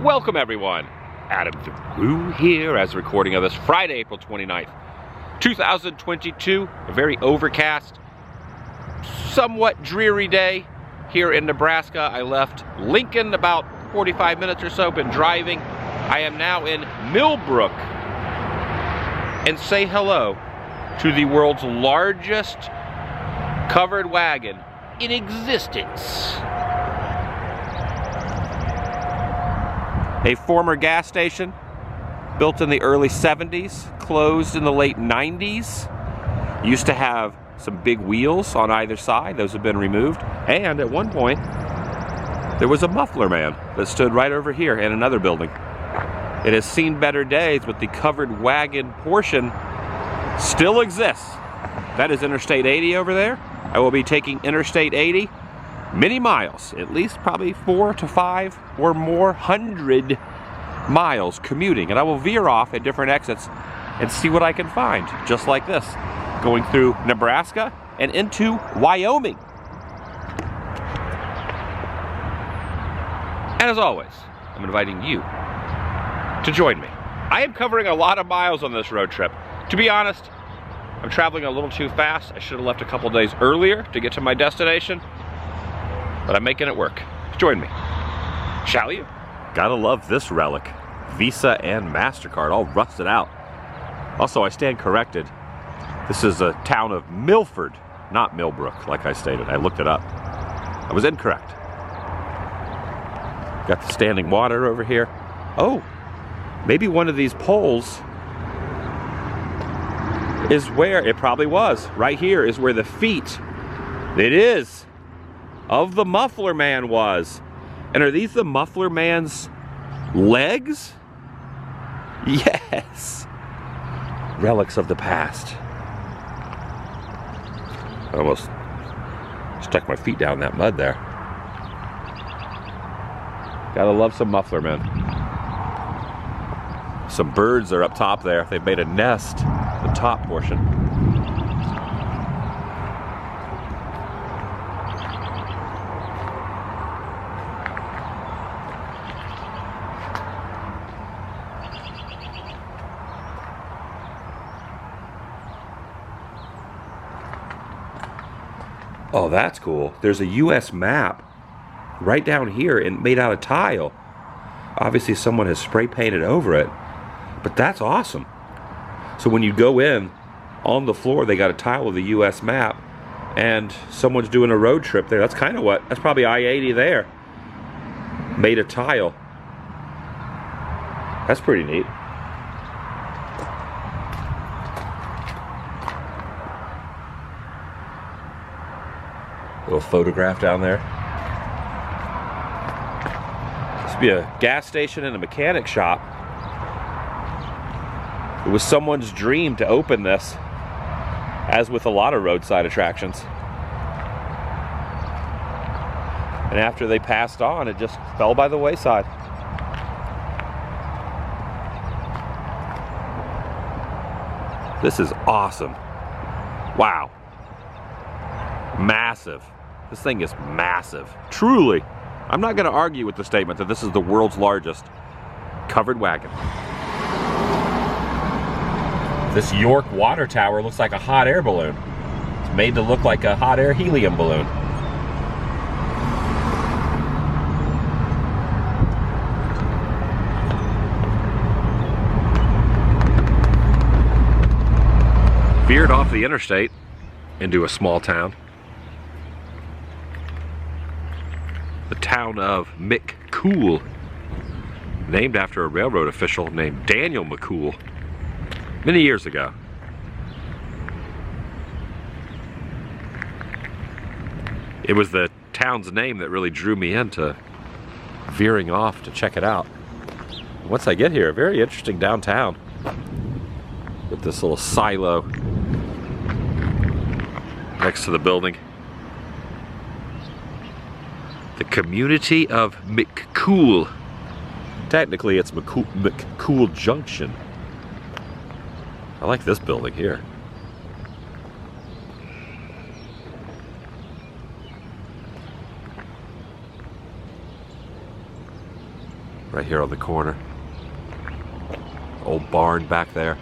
Welcome everyone, TheDailyWoo here as the recording of this Friday, April 29th, 2022, a very overcast, somewhat dreary day here in Nebraska. I left Lincoln about 45 minutes or so, been driving. I am now in Millbrook and say hello to the world's largest covered wagon in existence. A former gas station built in the early 70s, closed in the late 90s. Used to have some big wheels on either side. Those have been removed. And at one point, there was a muffler man that stood right over here in another building. It has seen better days, but the covered wagon portion still exists. That is Interstate 80 over there. I will be taking Interstate 80 many miles, at least probably 4 to 5 or more hundred miles commuting, and I will veer off at different exits and see what I can find, just like this, going through Nebraska and into Wyoming. And as always, I'm inviting you to join me. I am covering a lot of miles on this road trip. To be honest, I'm traveling a little too fast. I should have left a couple days earlier to get to my destination, but I'm making it work. Join me, shall you? Gotta love this relic. Visa and MasterCard, all rusted out. Also, I stand corrected. This is a town of Milford, not Millbrook, like I stated. I looked it up. I was incorrect. Got the standing water over here. Oh, maybe one of these poles is where, it probably was, right here is where the feet, it is, of the muffler man was. And are these the muffler man's legs? Yes. Relics of the past. I almost stuck my feet down in that mud there. Gotta love some muffler men. Some birds are up top there. They've made a nest, the top portion. Oh, that's cool. There's a US map right down here and made out of tile. Obviously someone has spray painted over it, but that's awesome. So when you go in, on the floor they got a tile of the US map, and someone's doing a road trip there. That's kind of what, that's probably I-80 there. Made of tile. That's pretty neat. Little photograph down there. This would be a gas station and a mechanic shop. It was someone's dream to open this, as with a lot of roadside attractions. And after they passed on, it just fell by the wayside. This is awesome. Wow. Massive. This thing is massive. Truly. I'm not going to argue with the statement that this is the world's largest covered wagon. This York water tower looks like a hot air balloon. It's made to look like a hot air helium balloon. Veered off the interstate into a small town. The town of McCool, named after a railroad official named Daniel McCool many years ago. It was the town's name that really drew me into veering off to check it out. Once I get here, very interesting downtown with this little silo next to the building. The community of McCool. Technically it's McCool Junction. I like this building here. right here on the corner. Old barn back there.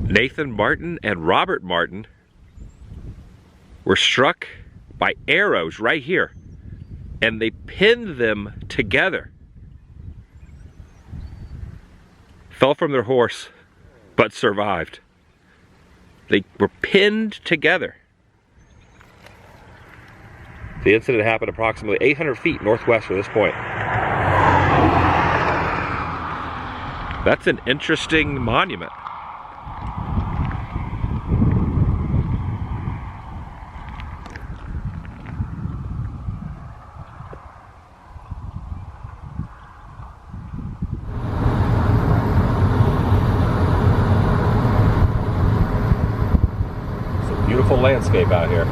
Nathan Martin and Robert Martin were struck by arrows right here, and they pinned them together. Fell from their horse, but survived. They were pinned together. The incident happened approximately 800 feet northwest of this point. That's an interesting monument. Beautiful landscape out here.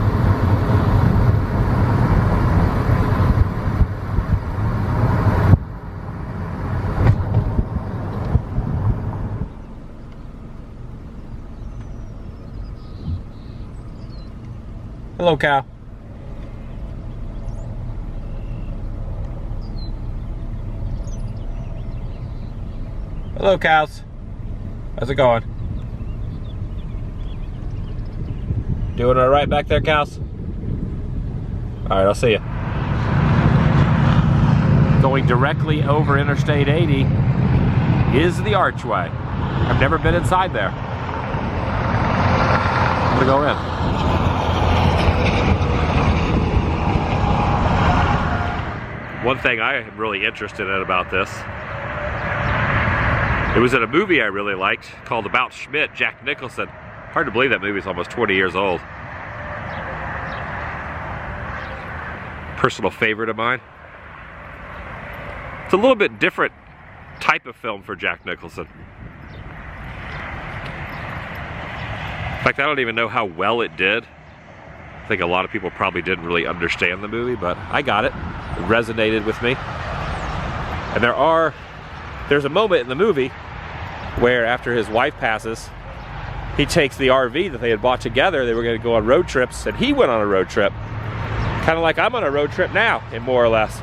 Hello, cow. Hello, cows. How's it going? Doing all right back there, cows? All right, I'll see you. Going directly over Interstate 80 is the Archway. I've never been inside there. I'm gonna go in. One thing I am really interested in about this, it was in a movie I really liked called About Schmidt, Jack Nicholson. Hard to believe that movie's almost 20 years old. Personal favorite of mine. It's a little bit different type of film for Jack Nicholson. In fact, I don't even know how well it did. I think a lot of people probably didn't really understand the movie, but I got it. It resonated with me. And there's a moment in the movie where after his wife passes, he takes the RV that they had bought together. They were going to go on road trips, and he went on a road trip. Kind of like I'm on a road trip now, in more or less.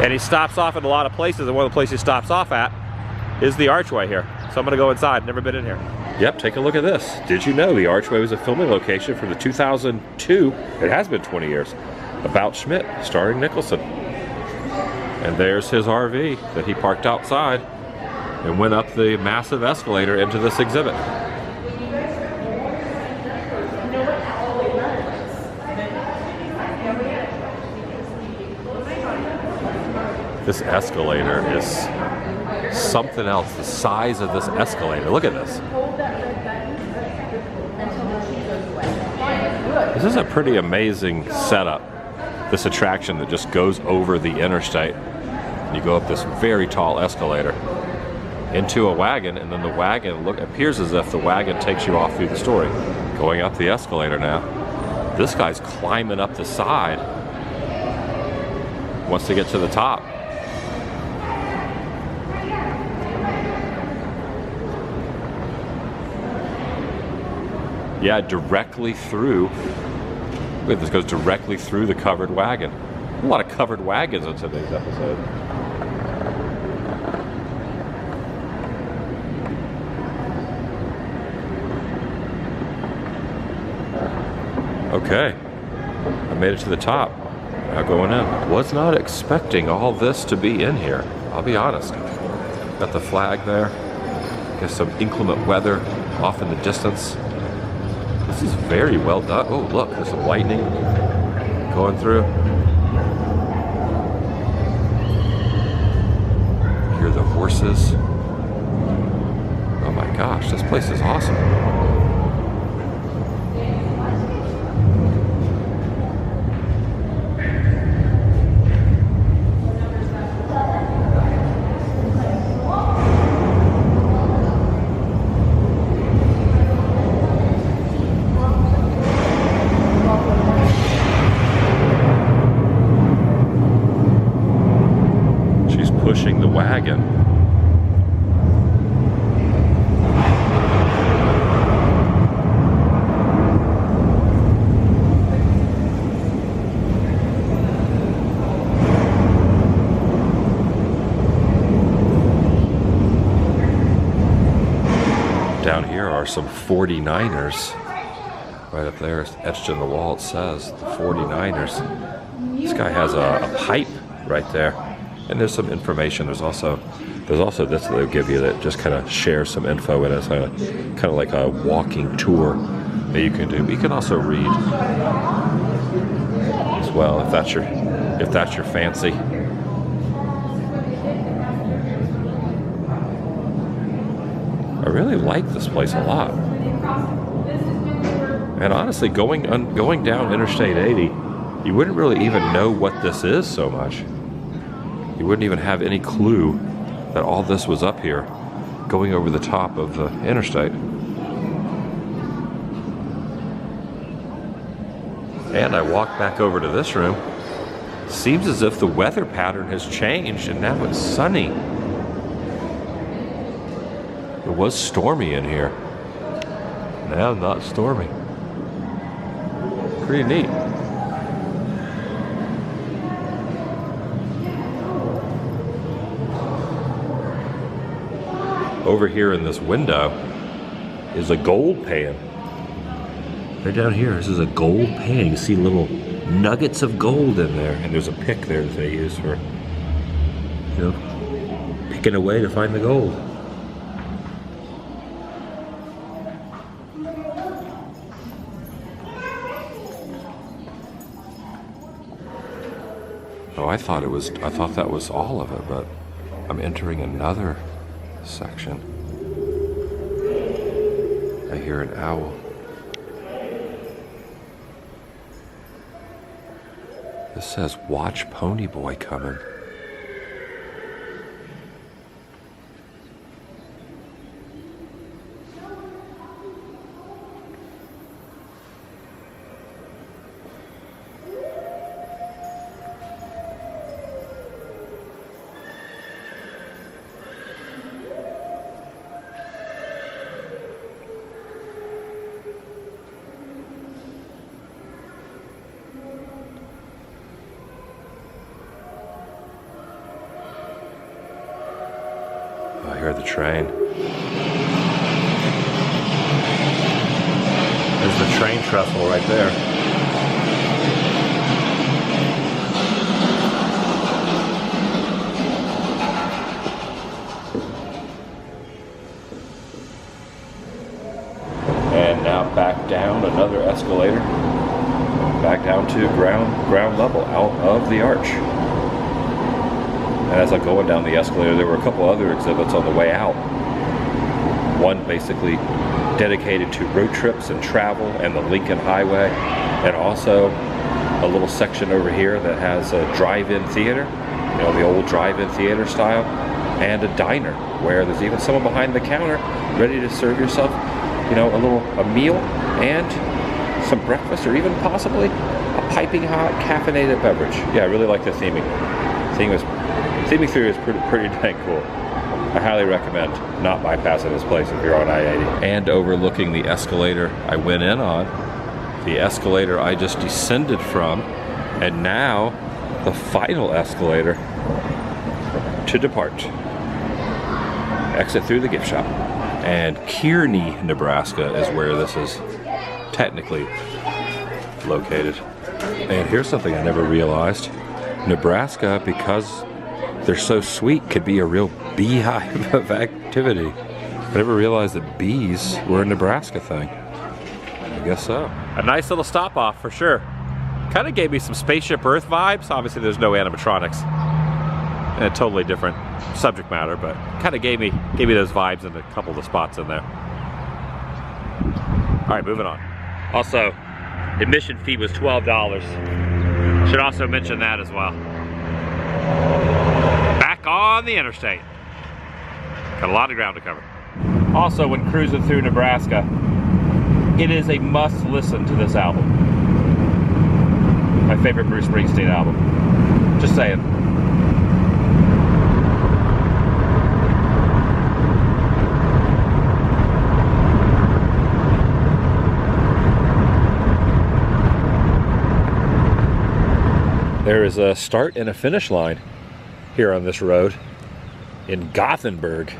And he stops off in a lot of places, and one of the places he stops off at is the Archway here. So I'm going to go inside. Never been in here. Yep, take a look at this. Did you know the Archway was a filming location from the 2002, it has been 20 years, About Schmidt, starring Nicholson. And there's his RV that he parked outside and went up the massive escalator into this exhibit. This escalator is something else. The size of this escalator. Look at this. This is a pretty amazing setup. This attraction that just goes over the interstate. You go up this very tall escalator into a wagon, and then the wagon appears as if the wagon takes you off through the story. Going up the escalator now. This guy's climbing up the side. Wants to get to the top. Yeah, directly through. Look at this, goes directly through the covered wagon. A lot of covered wagons in today's episode. Okay, I made it to the top. Now going in. Was not expecting all this to be in here, I'll be honest. Got the flag there. Guess some inclement weather off in the distance. This is very well done. Oh, look, there's some lightning going through. Hear the horses. Oh my gosh, this place is awesome. Pushing the wagon. Down here are some 49ers. Right up there, etched in the wall, it says the 49ers. This guy has a pipe right there. And there's some information. There's also this that they'll give you that just kind of shares some info in it. It's kind of like a walking tour that you can do. But you can also read as well if that's your fancy. I really like this place a lot. And honestly, going down Interstate 80, you wouldn't really even know what this is so much. You wouldn't even have any clue that all this was up here, going over the top of the interstate. And I walked back over to this room. Seems as if the weather pattern has changed and now it's sunny. It was stormy in here. Now not stormy. Pretty neat. Over here in this window is a gold pan. Right down here, this is a gold pan. You see little nuggets of gold in there, and there's a pick there that they use for, picking away to find the gold. Oh, I thought that was all of it, but I'm entering another section. I hear an owl. This says, "Watch Pony Boy coming." I hear the train. There's the train trestle right there. And now back down another escalator. Back down to ground level out of the arch. And as I'm going down the escalator, there were a couple other exhibits on the way out. One basically dedicated to road trips and travel and the Lincoln Highway, and also a little section over here that has a drive-in theater, the old drive-in theater style, and a diner where there's even someone behind the counter ready to serve yourself, a meal and some breakfast, or even possibly a piping hot caffeinated beverage. Yeah, I really like the theming. Theming through is pretty dang cool. I highly recommend not bypassing this place if you're on I-80. And overlooking the escalator I went in on, the escalator I just descended from, and now the final escalator to depart. Exit through the gift shop. And Kearney, Nebraska is where this is technically located. And here's something I never realized. Nebraska, because they're so sweet, could be a real beehive of activity. I never realized that bees were a Nebraska thing. I guess so. A nice little stop off for sure. Kind of gave me some Spaceship Earth vibes. Obviously there's no animatronics. And a totally different subject matter, but kind of gave me those vibes in a couple of the spots in there. All right, moving on. Also, admission fee was $12. Should also mention that as well. Back on the interstate. Got a lot of ground to cover. Also, when cruising through Nebraska, it is a must listen to this album. My favorite Bruce Springsteen album. Just saying. There is a start and a finish line here on this road in Gothenburg.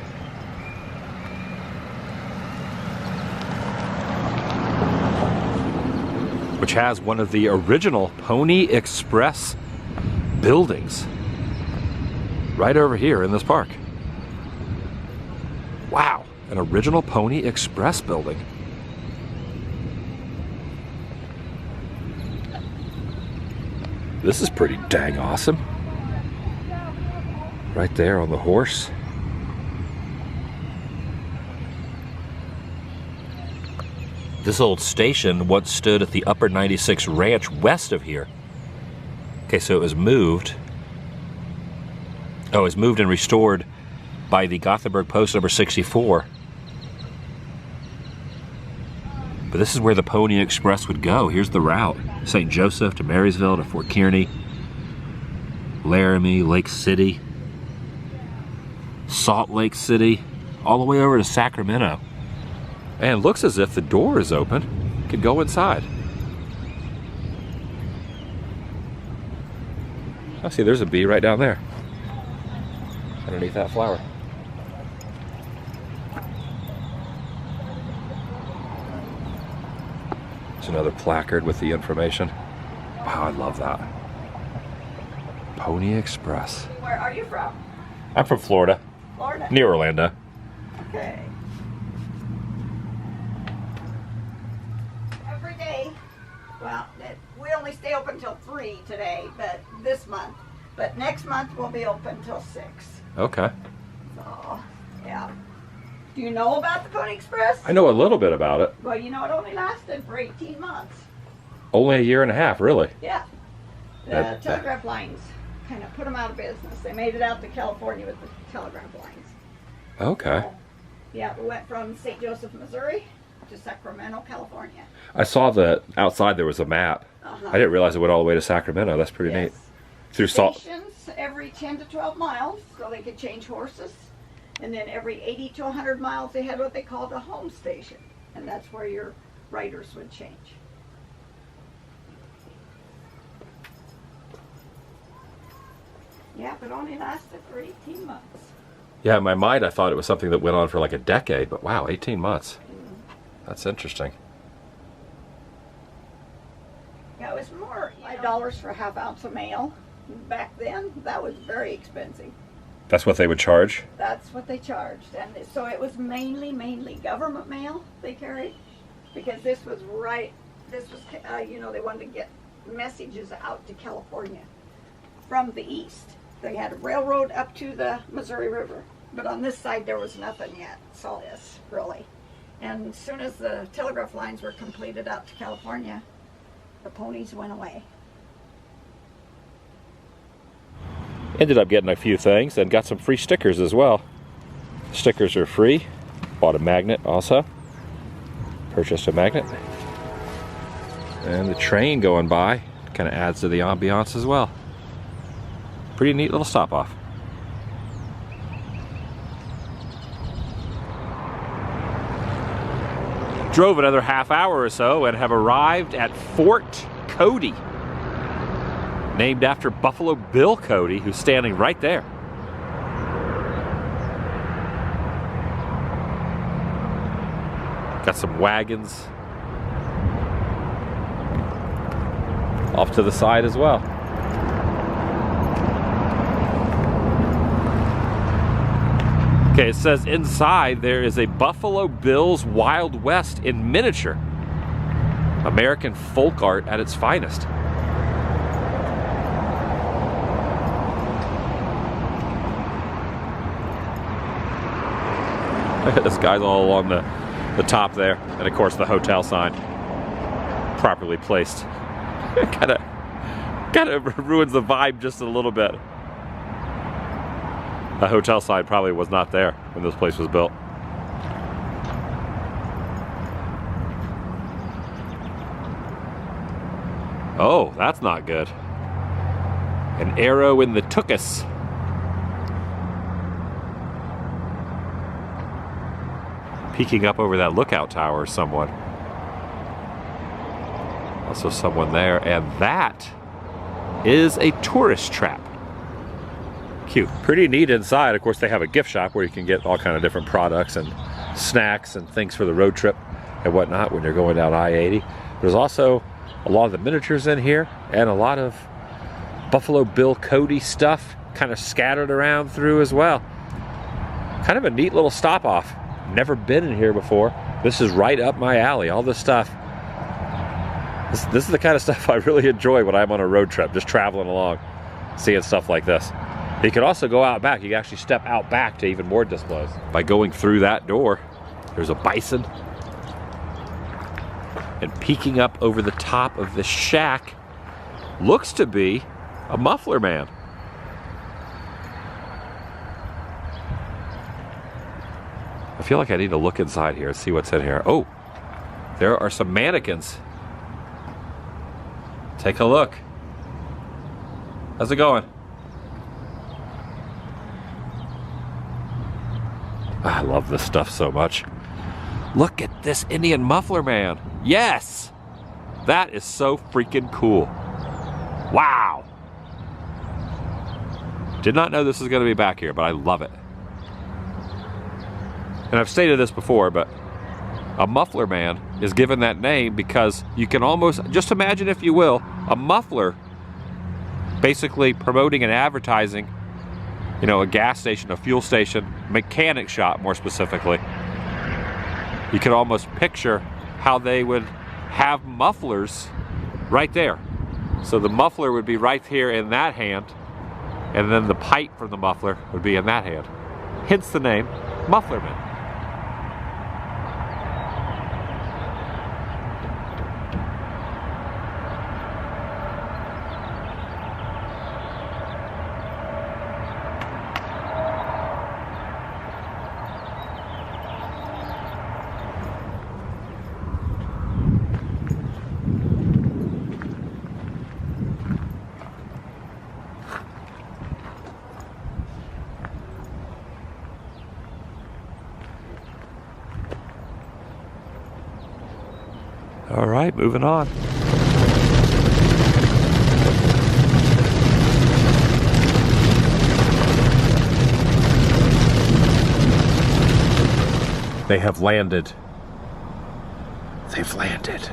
Which has one of the original Pony Express buildings right over here in this park. Wow, an original Pony Express building. This is pretty dang awesome. Right there on the horse. This old station once stood at the Upper 96 Ranch west of here. Okay, so it was moved. Oh, it was moved and restored by the Gothenburg Post number 64. But this is where the Pony Express would go. Here's the route. St. Joseph to Marysville to Fort Kearney, Laramie, Lake City, Salt Lake City, all the way over to Sacramento. And it looks as if the door is open. You could go inside. I see there's a bee right down there, underneath that flower. There's another placard with the information. Wow, I love that. Pony Express. Where are you from? I'm from Florida. Florida. Near Orlando. Okay. Every day. Well, we only stay open till 3 today, but this month. But next month we'll be open till 6. Okay. So, yeah. Do you know about the Pony Express? I know a little bit about it. Well, you know it only lasted for 18 months. Only a year and a half, really. Yeah. The telegraph lines kind of put them out of business. They made it out to California with the telegraph lines. Okay. So, yeah, we went from St. Joseph, Missouri to Sacramento, California. I saw that outside there was a map. I didn't realize it went all the way to Sacramento. That's pretty neat. Through Stations every 10 to 12 miles, so they could change horses. And then every 80 to 100 miles, they had what they called a home station. And that's where your riders would change. Yeah, but only lasted for 18 months. Yeah, in my mind I thought it was something that went on for like a decade, but wow, 18 months. That's interesting. Yeah, it was more $5 for a half ounce of mail. Back then, that was very expensive. That's what they would charge? That's what they charged. And so it was mainly government mail they carried. Because this was you know, they wanted to get messages out to California from the east. They had a railroad up to the Missouri River. But on this side, there was nothing yet. It's all this, really. And as soon as the telegraph lines were completed out to California, the ponies went away. Ended up getting a few things and got some free stickers as well. Stickers are free. Bought a magnet also. Purchased a magnet. And the train going by kind of adds to the ambiance as well. Pretty neat little stop off. Drove another half hour or so and have arrived at Fort Cody, named after Buffalo Bill Cody, who's standing right there. Got some wagons. off to the side as well. Okay, it says inside there is a Buffalo Bills Wild West in miniature. American folk art at its finest. This guy's all along the top there. And of course the hotel sign. Properly placed. kind of ruins the vibe just a little bit. The hotel sign probably was not there when this place was built. Oh, that's not good. An arrow in the tuchus. Peeking up over that lookout tower is someone. Also someone there, and that is a tourist trap. Cute. Pretty neat inside. Of course, they have a gift shop where you can get all kind of different products and snacks and things for the road trip and whatnot when you're going down I-80. There's also a lot of the miniatures in here and a lot of Buffalo Bill Cody stuff kind of scattered around through as well. Kind of a neat little stop off. Never been in here before. This is right up my alley. All this stuff. This is the kind of stuff I really enjoy when I'm on a road trip, just traveling along, seeing stuff like this. You can also go out back. You can actually step out back to even more displays. By going through that door, there's a bison. And peeking up over the top of this shack looks to be a muffler man. I feel like I need to look inside here and see what's in here. Oh, there are some mannequins. Take a look. How's it going? I love this stuff so much. Look at this Indian muffler man. Yes! That is so freaking cool. Wow! Did not know this was going to be back here, but I love it. And I've stated this before, but a muffler man is given that name because you can almost, just imagine if you will, a muffler basically promoting and advertising, you know, a gas station, a fuel station, mechanic shop more specifically. You could almost picture how they would have mufflers right there. So the muffler would be right here in that hand, and then the pipe from the muffler would be in that hand. Hence the name, Mufflerman. All right, moving on. They have landed. They've landed.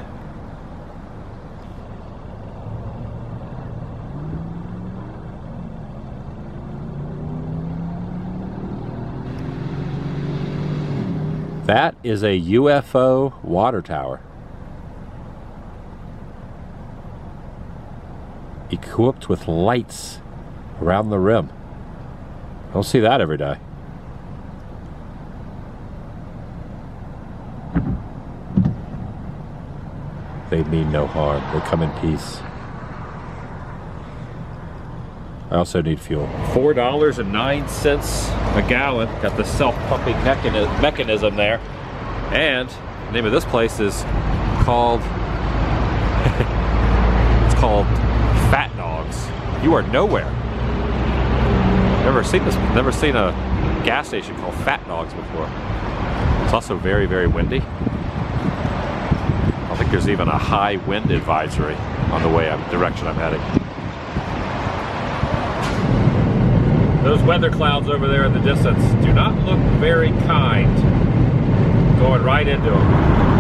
That is a UFO water tower. Equipped with lights around the rim. I don't see that every day. They mean no harm. They come in peace. I also need fuel. $4.09 a gallon. Got the self-pumping mechanism there. And the name of this place is called it's called Fat Dogs. You are nowhere. Never seen this. Never seen a gas station called Fat Dogs before. It's also very, very windy. I think there's even a high wind advisory on the direction I'm heading. Those weather clouds over there in the distance do not look very kind. Going right into them.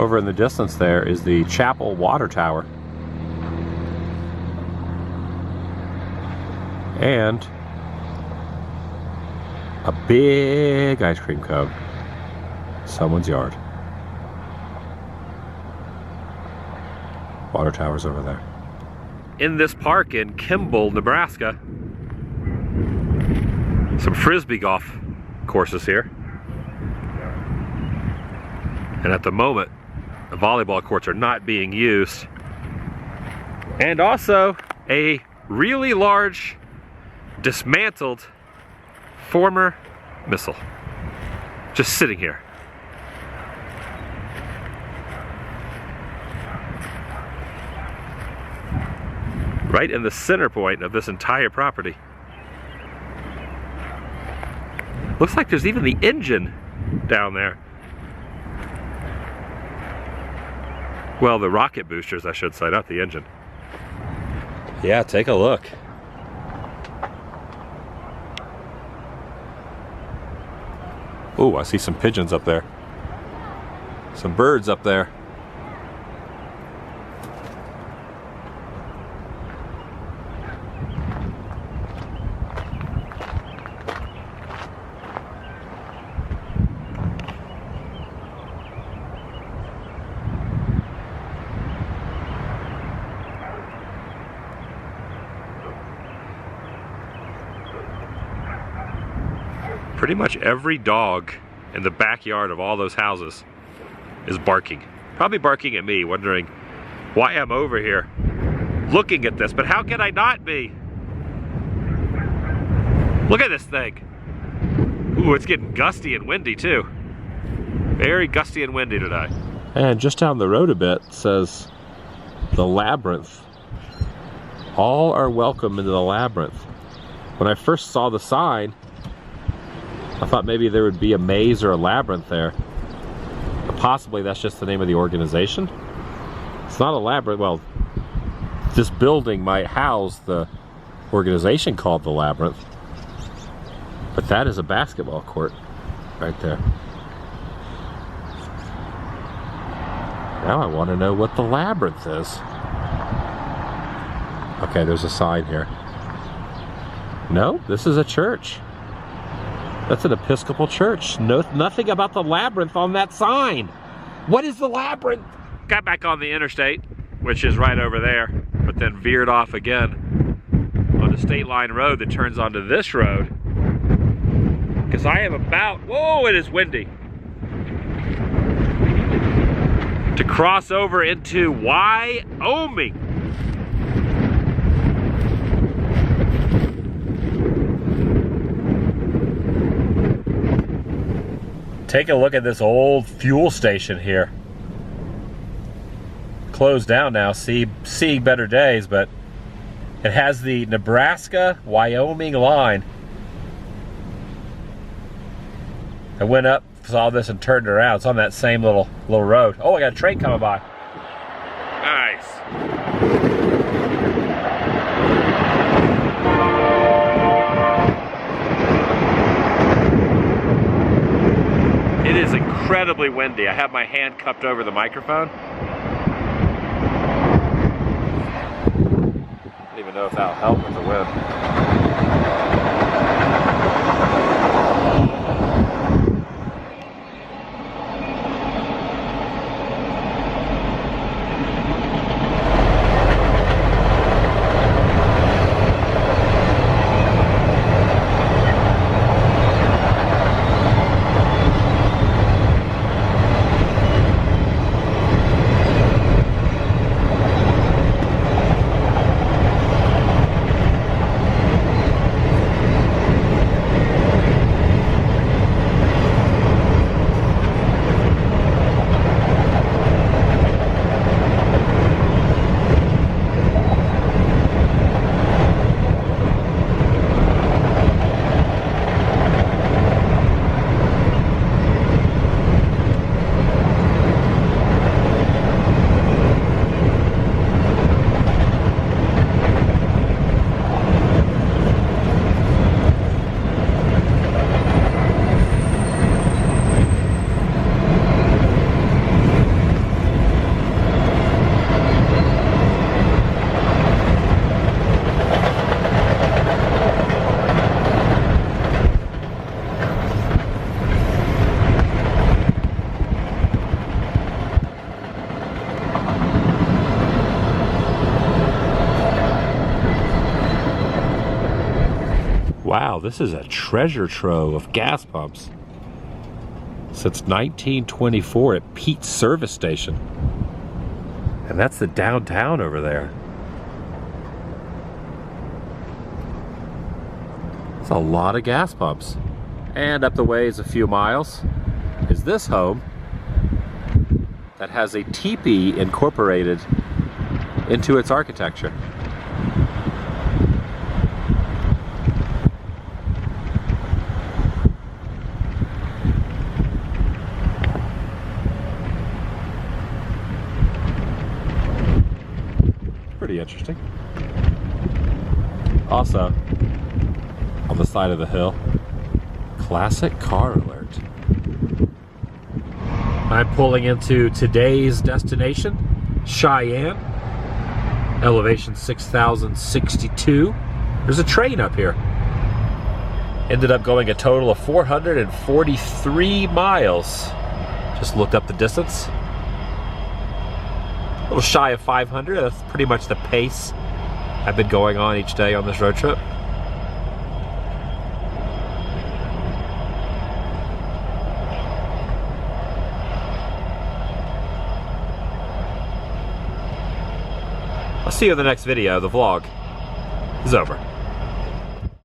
Over in the distance there is the Chapel Water Tower. And a big ice cream cone. Someone's yard. Water tower's over there. In this park in Kimball, Nebraska, some frisbee golf courses here. And at the moment, the volleyball courts are not being used. And also a really large, dismantled former missile just sitting here. Right in the center point of this entire property. Looks like there's even the engine down there. Well, the rocket boosters, I should say, not the engine. Yeah, take a look. Oh, I see some pigeons up there. Some birds up there. Pretty much every dog in the backyard of all those houses is barking. Probably barking at me, wondering why I'm over here looking at this, but how can I not be? Look at this thing. Ooh, it's getting gusty and windy too. Very gusty and windy today. And just down the road a bit says the labyrinth. All are welcome into the labyrinth. When I first saw the sign, I thought maybe there would be a maze or a labyrinth there. But possibly that's just the name of the organization. It's not a labyrinth. Well, this building might house the organization called the Labyrinth. But that is a basketball court right there. Now I want to know what the Labyrinth is. Okay, there's a sign here. No, this is a church. That's an Episcopal church. No, nothing about the Labyrinth on that sign. What is the Labyrinth? Got back on the interstate, which is right over there, but then veered off again on the state line road that turns onto this road. Because I am about, whoa, it is windy, to cross over into Wyoming. Take a look at this old fuel station here. Closed down now, seeing better days, but it has the Nebraska-Wyoming line. I went up, saw this, and turned around. It's on that same little road. Oh, I got a train coming by. Nice. It is incredibly windy. I have my hand cupped over the microphone. I don't even know if that'll help with the wind. this is a treasure trove of gas pumps. Since 1924 at Pete's Service Station. And that's the downtown over there. It's a lot of gas pumps. And up the ways a few miles is this home that has a teepee incorporated into its architecture. Pretty interesting. Also, on the side of the hill, classic car alert. I'm pulling into today's destination, Cheyenne, elevation 6,062. There's a train up here. Ended up going a total of 443 miles. Just looked up the distance. A little shy of 500. That's pretty much the pace I've been going on each day on this road trip. I'll see you in the next video. The vlog is over.